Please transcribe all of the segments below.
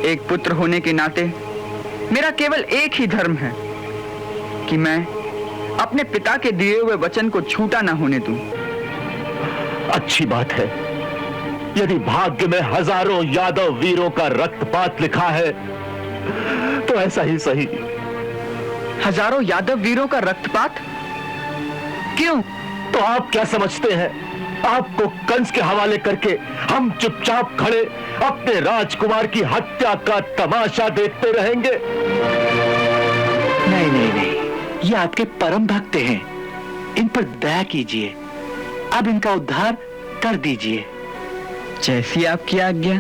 एक पुत्र होने के नाते मेरा केवल एक ही धर्म है कि मैं अपने पिता के दिए हुए वचन को छूटा ना होने दूं। अच्छी बात है। यदि भाग्य में हजारों यादव वीरों का रक्तपात लिखा है तो ऐसा ही सही। हजारों यादव वीरों का रक्तपात? क्यों? तो आप क्या समझते हैं, आपको कंस के हवाले करके हम चुपचाप खड़े अपने राजकुमार की हत्या का तमाशा देखते रहेंगे? नहीं नहीं नहीं, ये आपके परम भक्त हैं, इन पर दया कीजिए, अब इनका उद्धार कर दीजिए। जैसी आपकी आज्ञा।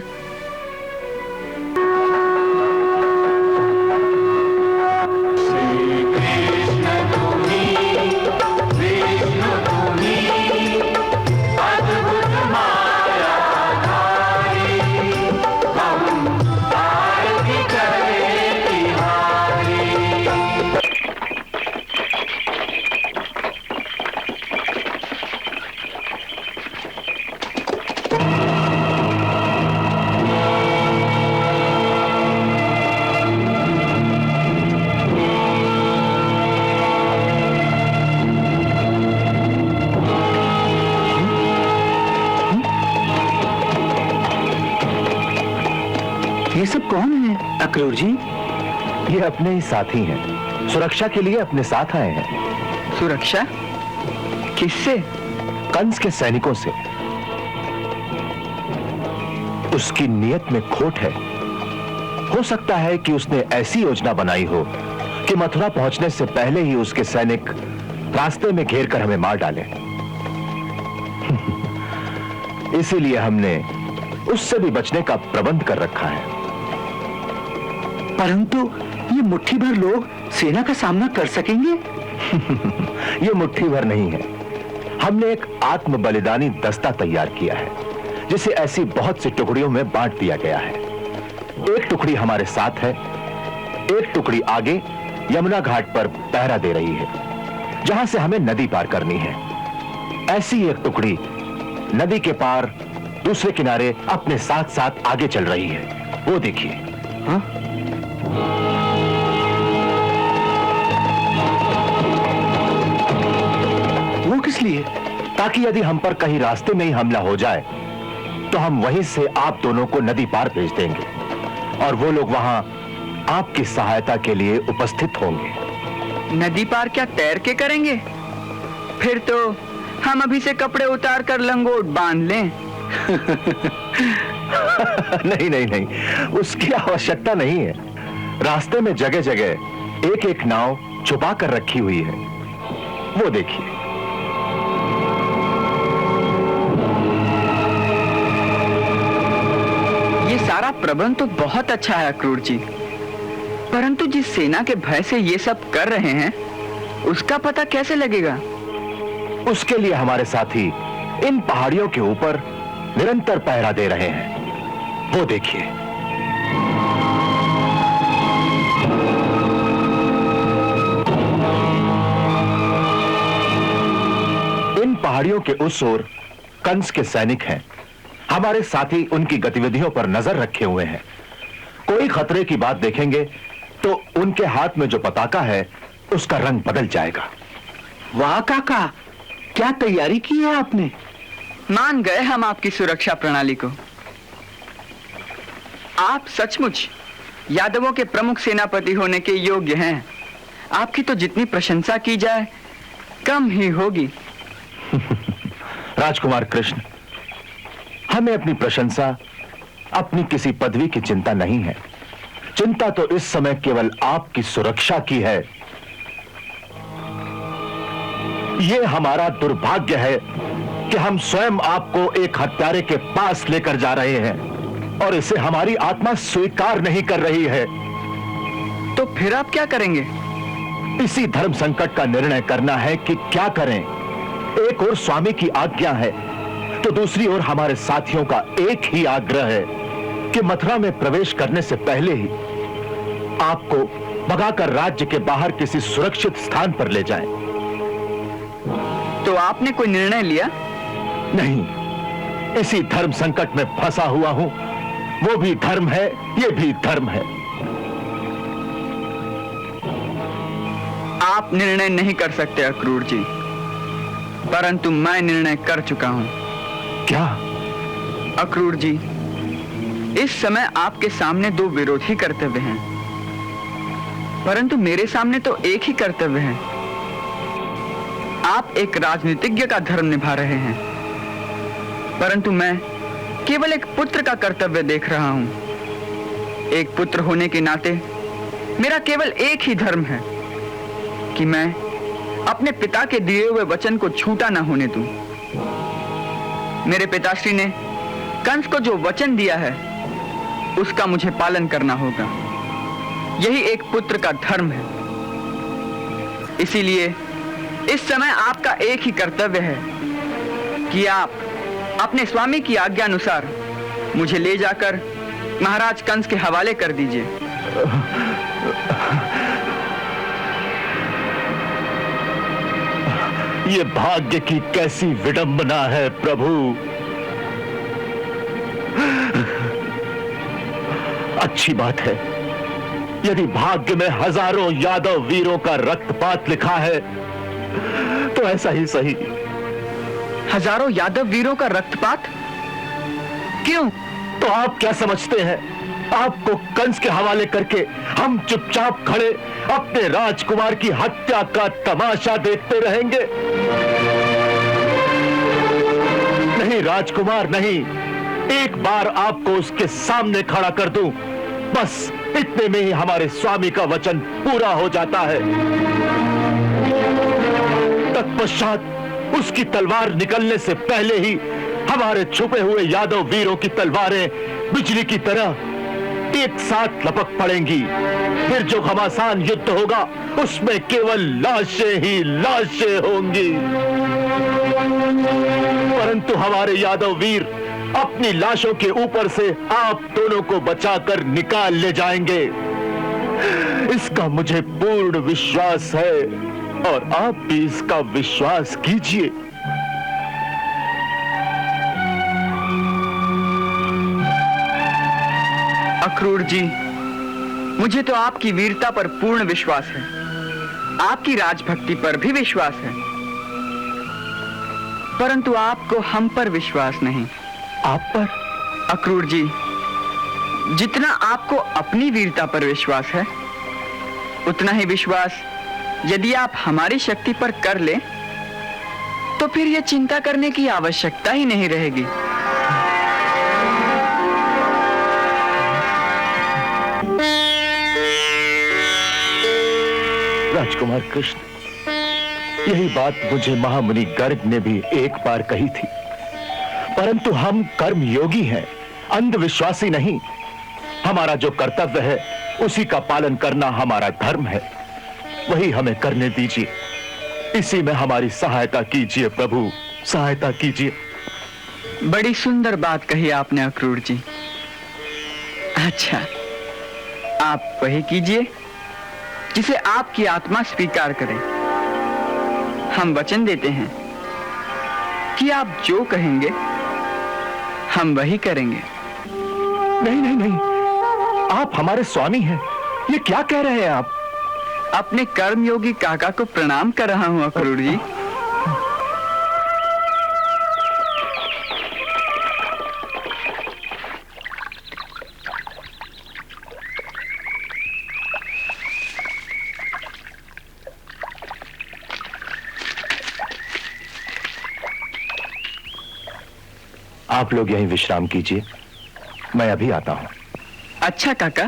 ये सब कौन है अक्रूर जी? ये अपने ही साथी हैं, सुरक्षा के लिए अपने साथ आए हैं। सुरक्षा? किससे? कंस के सैनिकों से। उसकी नीयत में खोट है। हो सकता है कि उसने ऐसी योजना बनाई हो कि मथुरा पहुंचने से पहले ही उसके सैनिक रास्ते में घेर कर हमें मार डालें। इसीलिए हमने उससे भी बचने का प्रबंध कर रखा है। परंतु ये मुट्ठी भर लोग सेना का सामना कर सकेंगे? ये मुट्ठी भर नहीं है। हमने एक आत्म बलिदानी दस्ता तैयार किया है, जिसे ऐसी बहुत सी टुकड़ियों में बांट दिया गया है। एक टुकड़ी हमारे साथ है, एक टुकड़ी आगे यमुना घाट पर पहरा दे रही है, जहां से हमें नदी पार करनी है। ऐसी एक टुकड़ी नदी के पार दूसरे किनारे अपने साथ साथ आगे चल रही है। वो देखिए। हाँ? वो किस लिए? ताकि यदि हम पर कहीं रास्ते में ही हमला हो जाए तो हम वहीं से आप दोनों को नदी पार भेज देंगे और वो लोग वहां आपकी सहायता के लिए उपस्थित होंगे। नदी पार क्या तैर के करेंगे? फिर तो हम अभी से कपड़े उतार कर लंगोट बांध लें। नहीं नहीं नहीं, उसकी आवश्यकता नहीं है। रास्ते में जगह जगह एक एक नाव छुपा कर रखी हुई है, वो देखिए। ये सारा प्रबंध तो बहुत अच्छा है अक्रूर जी, परंतु जिस सेना के भय से ये सब कर रहे हैं उसका पता कैसे लगेगा? उसके लिए हमारे साथी इन पहाड़ियों के ऊपर निरंतर पहरा दे रहे हैं, वो देखिए। इन पहाड़ियों के उस ओर कंस के सैनिक हैं। हमारे साथी उनकी गतिविधियों पर नजर रखे हुए हैं। कोई खतरे की बात देखेंगे तो उनके हाथ में जो पताका है उसका रंग बदल जाएगा। वाह काका, क्या तैयारी की है आपने? मान गए हम आपकी सुरक्षा प्रणाली को। आप सचमुच यादवों के प्रमुख सेनापति होने के योग्य हैं। आपकी तो जितनी प्रशंसा की जाए कम ही होगी। राजकुमार कृष्ण, हमें अपनी प्रशंसा, अपनी किसी पदवी की चिंता नहीं है। चिंता तो इस समय केवल आपकी सुरक्षा की है। यह हमारा दुर्भाग्य है कि हम स्वयं आपको एक हत्यारे के पास लेकर जा रहे हैं और इसे हमारी आत्मा स्वीकार नहीं कर रही है। तो फिर आप क्या करेंगे? इसी धर्म संकट का निर्णय करना है कि क्या करें। एक ओर स्वामी की आज्ञा है तो दूसरी ओर हमारे साथियों का एक ही आग्रह है कि मथुरा में प्रवेश करने से पहले ही आपको भगाकर राज्य के बाहर किसी सुरक्षित स्थान पर ले जाएं। तो आपने कोई निर्णय लिया? नहीं, इसी धर्म संकट में फंसा हुआ हूं वो भी धर्म है, ये भी धर्म है। आप निर्णय नहीं कर सकते अक्रूर जी, परंतु मैं निर्णय कर चुका हूं। क्या? अक्रूर जी, इस समय आपके सामने दो विरोधी कर्तव्य हैं, परंतु मेरे सामने तो एक ही कर्तव्य है। आप एक राजनीतिज्ञ का धर्म निभा रहे हैं, परंतु मैं केवल एक पुत्र का कर्तव्य देख रहा हूं। एक पुत्र होने के नाते मेरा केवल एक ही धर्म है कि मैं अपने पिता के दिए हुए वचन को छूटा ना होने दूं। मेरे पिताश्री ने कंस को जो वचन दिया है उसका मुझे पालन करना होगा। यही एक पुत्र का धर्म है। इसीलिए इस समय आपका एक ही कर्तव्य है कि आप अपने स्वामी की आज्ञा अनुसार मुझे ले जाकर महाराज कंस के हवाले कर दीजिए। ये भाग्य की कैसी विडंबना है प्रभु। अच्छी बात है, यदि भाग्य में हजारों यादव वीरों का रक्तपात लिखा है तो ऐसा ही सही। हजारों यादव वीरों का रक्तपात? क्यों? तो आप क्या समझते हैं, आपको कंस के हवाले करके हम चुपचाप खड़े अपने राजकुमार की हत्या का तमाशा देखते रहेंगे? नहीं राजकुमार, नहीं। एक बार आपको उसके सामने खड़ा कर दूं, बस इतने में ही हमारे स्वामी का वचन पूरा हो जाता है। तत्पश्चात उसकी तलवार निकलने से पहले ही हमारे छुपे हुए यादव वीरों की तलवारें बिजली की तरह एक साथ लपक पड़ेंगी। फिर जो घमासान युद्ध होगा उसमें केवल लाशें ही लाशें होंगी। परंतु हमारे यादव वीर अपनी लाशों के ऊपर से आप दोनों को बचाकर निकाल ले जाएंगे, इसका मुझे पूर्ण विश्वास है और आप भी इसका विश्वास कीजिए। अक्रूर जी, मुझे तो आपकी वीरता पर पूर्ण विश्वास है, आपकी राजभक्ति पर भी विश्वास है, परंतु आपको हम पर विश्वास नहीं। आप पर? अक्रूर जी, जितना आपको अपनी वीरता पर विश्वास है, उतना ही विश्वास यदि आप हमारी शक्ति पर कर ले तो फिर यह चिंता करने की आवश्यकता ही नहीं रहेगी। राजकुमार कृष्ण, यही बात मुझे महामुनि गर्ग ने भी एक बार कही थी, परंतु हम कर्मयोगी हैं, अंधविश्वासी नहीं। हमारा जो कर्तव्य है उसी का पालन करना हमारा धर्म है, वही हमें करने दीजिए। इसी में हमारी सहायता कीजिए प्रभु, सहायता कीजिए। बड़ी सुंदर बात कही आपने अक्रूर जी। अच्छा, आप वही कीजिए जिसे आपकी आत्मा स्वीकार करे। हम वचन देते हैं कि आप जो कहेंगे हम वही करेंगे। नहीं नहीं नहीं, आप हमारे स्वामी हैं, ये क्या कह रहे हैं आप? अपने कर्मयोगी काका को प्रणाम कर रहा हूं अक्रूर जी। आप लोग यहीं विश्राम कीजिए, मैं अभी आता हूं। अच्छा काका।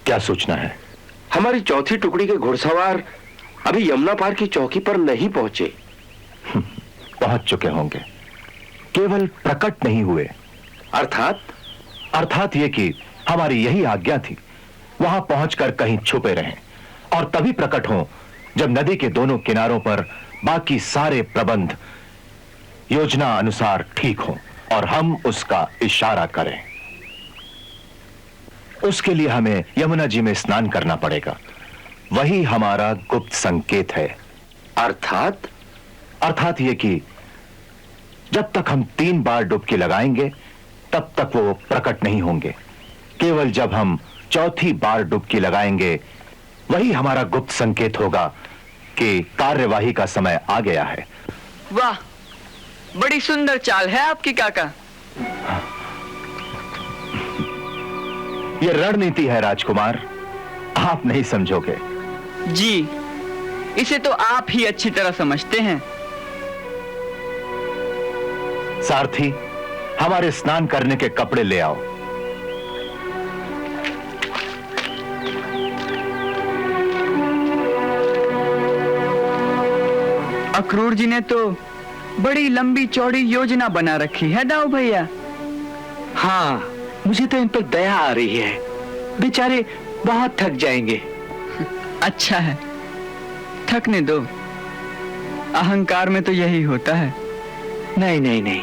क्या सोचना है? हमारी चौथी टुकड़ी के घुड़सवार अभी यमुना पार की चौकी पर नहीं पहुंचे। पहुंच चुके होंगे, केवल प्रकट नहीं हुए। अर्थात ये कि हमारी यही आज्ञा थी, वहां पहुंचकर कहीं छुपे रहें और तभी प्रकट हों जब नदी के दोनों किनारों पर बाकी सारे प्रबंध योजना अनुसार ठीक हों और हम उसका इशारा करें। उसके लिए हमें यमुना जी में स्नान करना पड़ेगा। वही हमारा गुप्त संकेत है। अर्थात? अर्थात ये कि जब तक हम 3 बार डुबकी लगाएंगे तब तक वो प्रकट नहीं होंगे। केवल जब हम 4थी बार डुबकी लगाएंगे वही हमारा गुप्त संकेत होगा कि कार्यवाही का समय आ गया है। वाह, बड़ी सुंदर चाल है आपकी काका। ये रणनीति है राजकुमार, आप नहीं समझोगे। जी, इसे तो आप ही अच्छी तरह समझते हैं। सारथी, हमारे स्नान करने के कपड़े ले आओ। अक्रूर जी ने तो बड़ी लंबी चौड़ी योजना बना रखी है दाऊ भैया। हाँ, मुझे तो इन पर दया आ रही है। बेचारे बहुत थक जाएंगे। अच्छा है, थकने दो। अहंकार में तो यही होता है। नहीं नहीं नहीं,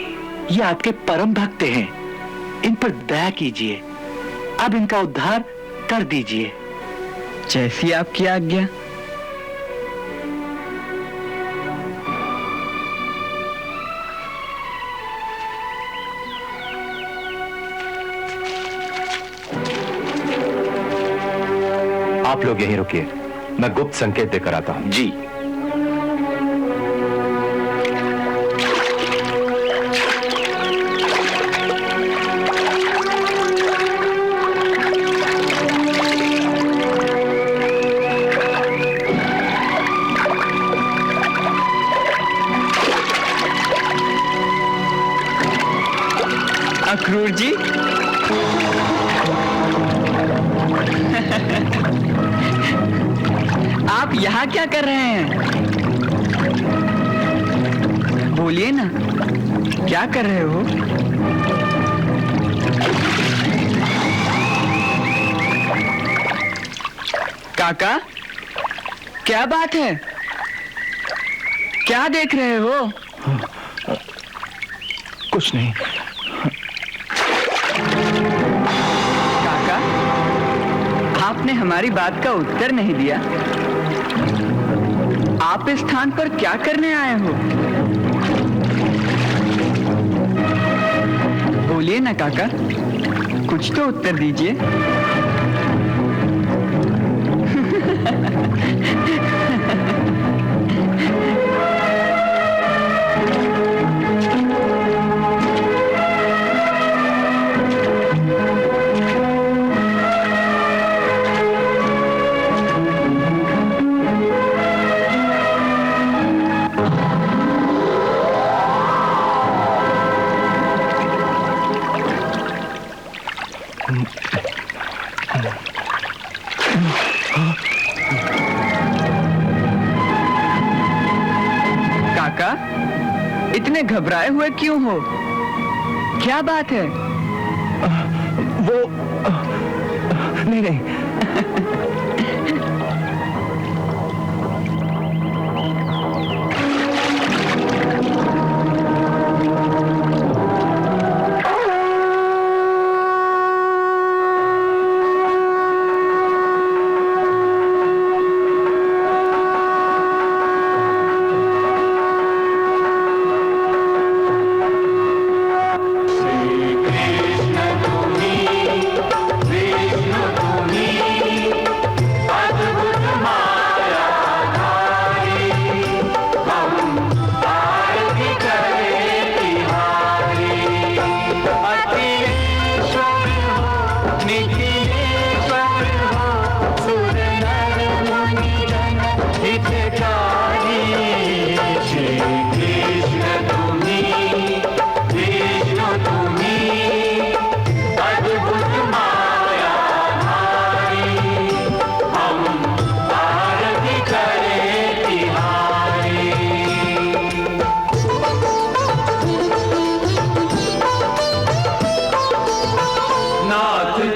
ये आपके परम भक्त हैं। इन पर दया कीजिए, अब इनका उद्धार कर दीजिए। जैसी आपकी आज्ञा। आप लोग यहीं रुकिए, मैं गुप्त संकेत देकर आता हूं। जी। अक्रूर जी, आप यहाँ क्या कर रहे हैं? बोलिए ना, क्या कर रहे हो? काका, क्या बात है? क्या देख रहे हो? कुछ नहीं। काका, आपने हमारी बात का उत्तर नहीं दिया। आप इस स्थान पर क्या करने आए हो? बोलिए ना काका, कुछ तो उत्तर दीजिए। काका, इतने घबराए हुए क्यों हो? क्या बात है? वो नहीं नहीं,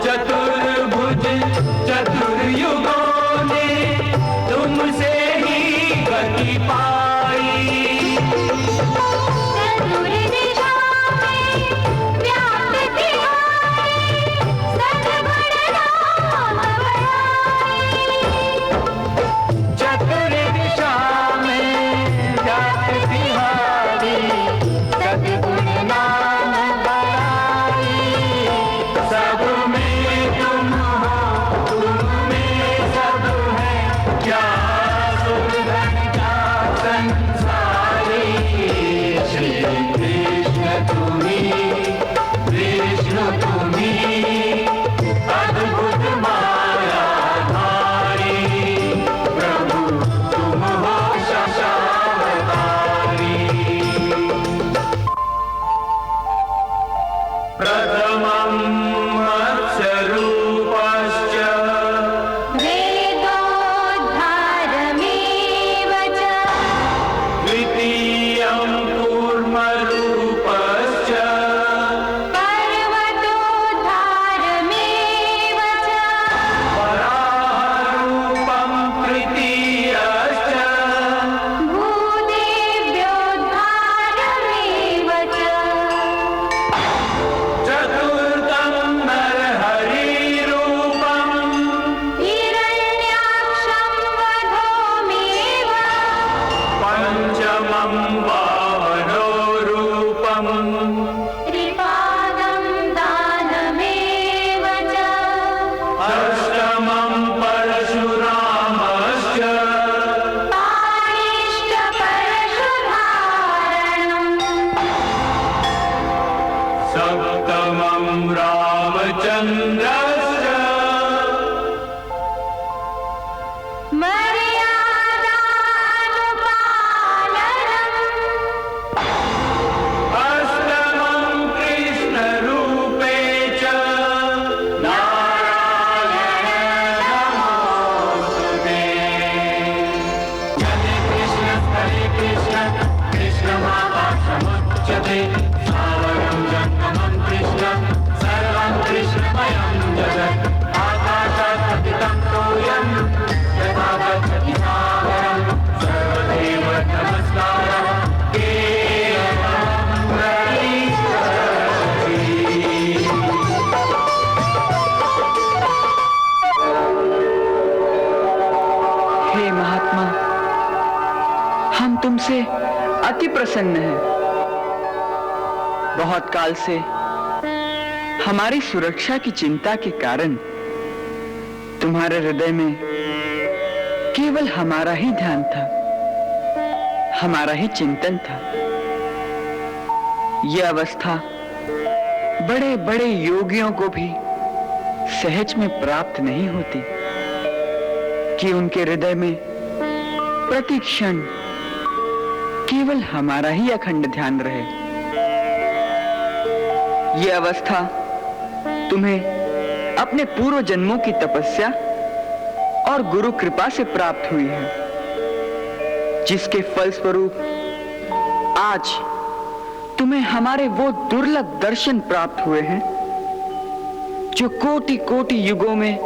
चतुर्भुज चतुर्युगों ने तुमसे ही भजे सावरं जङ्गमं कृष्णं सर्वं कृष्णमयं जगत् आकाशात् पतितं तोयं यथा गच्छति सागरं सर्वदेव नमस्कारः केवलं प्रईश्वरः। हे महात्मा, हम तुमसे अति प्रसन्न हैं। बहुत काल से हमारी सुरक्षा की चिंता के कारण तुम्हारे हृदय में केवल हमारा ही ध्यान था, हमारा ही चिंतन था। यह अवस्था बड़े बड़े योगियों को भी सहज में प्राप्त नहीं होती कि उनके हृदय में प्रति क्षण केवल हमारा ही अखंड ध्यान रहे। यह अवस्था तुम्हें अपने पूर्व जन्मों की तपस्या और गुरु कृपा से प्राप्त हुई है, जिसके फलस्वरूप आज तुम्हें हमारे वो दुर्लभ दर्शन प्राप्त हुए हैं जो कोटि कोटि युगों में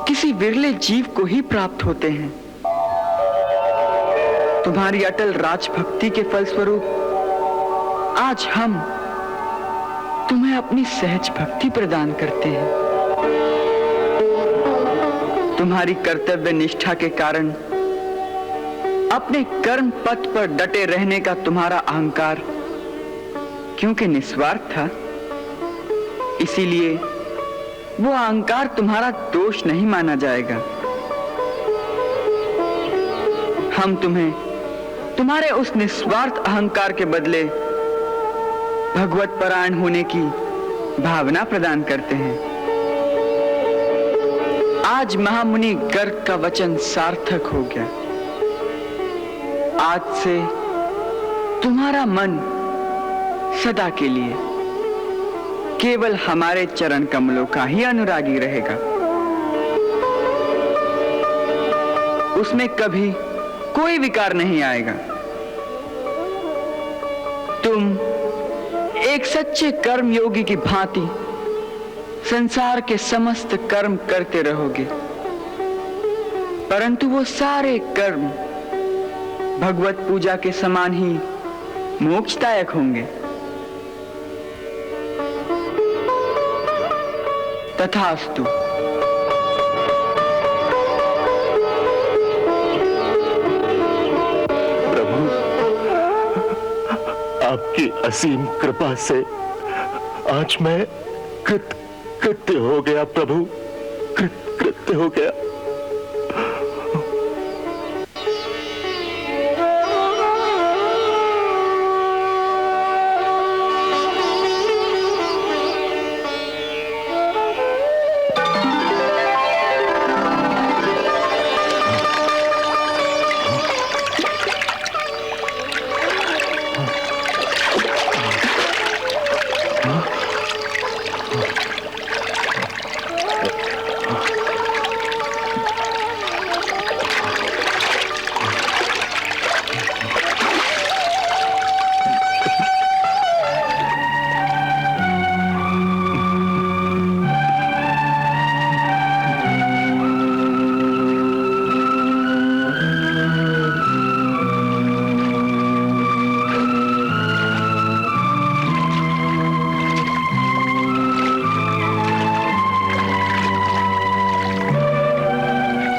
किसी विरले जीव को ही प्राप्त होते हैं। तुम्हारी अटल राजभक्ति के फलस्वरूप आज हम तुम्हें अपनी सहज भक्ति प्रदान करते हैं। तुम्हारी कर्तव्य निष्ठा के कारण अपने कर्म पथ पर डटे रहने का तुम्हारा अहंकार क्योंकि निस्वार्थ था, इसीलिए वो अहंकार तुम्हारा दोष नहीं माना जाएगा। हम तुम्हें तुम्हारे उस निस्वार्थ अहंकार के बदले भगवत परायण होने की भावना प्रदान करते हैं। आज महामुनि गर्ग का वचन सार्थक हो गया। आज से तुम्हारा मन सदा के लिए केवल हमारे चरण कमलों का ही अनुरागी रहेगा। उसमें कभी कोई विकार नहीं आएगा। तुम एक सच्चे कर्म योगी की भांति संसार के समस्त कर्म करते रहोगे, परंतु वो सारे कर्म भगवत पूजा के समान ही मोक्षदायक होंगे। तथास्तु। प्रभु, आपकी असीम कृपा से आज मैं कृत्य हो गया प्रभु, कृत्य हो गया।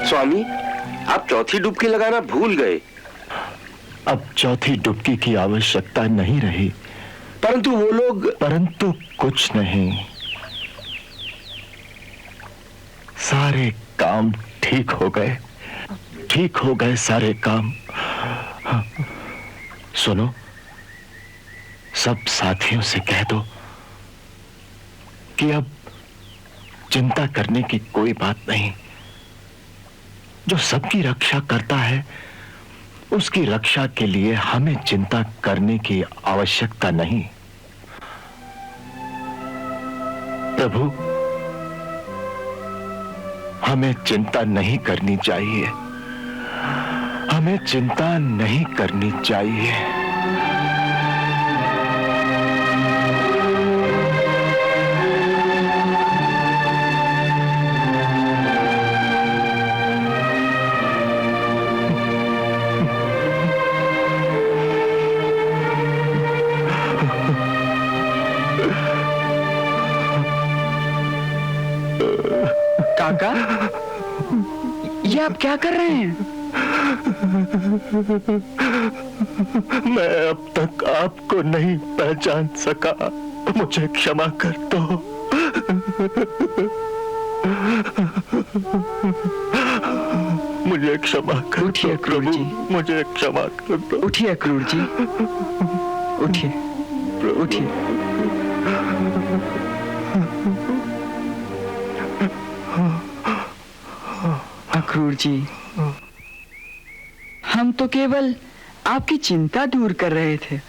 स्वामी, आप चौथी डुबकी लगाना भूल गए। अब चौथी डुबकी की आवश्यकता नहीं रही। परंतु कुछ नहीं, सारे काम ठीक हो गए सारे काम। सुनो, सब साथियों से कह दो कि अब चिंता करने की कोई बात नहीं। जो सबकी रक्षा करता है, उसकी रक्षा के लिए हमें चिंता करने की आवश्यकता नहीं। प्रभु, हमें चिंता नहीं करनी चाहिए, हमें चिंता नहीं करनी चाहिए। काका, ये आप क्या कर रहे हैं? मैं अब तक आपको नहीं पहचान सका, मुझे क्षमा कर दो। मुझे क्षमा कर उठिए दो क्रूर प्रभु, जी। मुझे क्षमा कर दो। उठिए क्रूर जी, उठिए, उठिए। अक्रूर जी, हम तो केवल आपकी चिंता दूर कर रहे थे।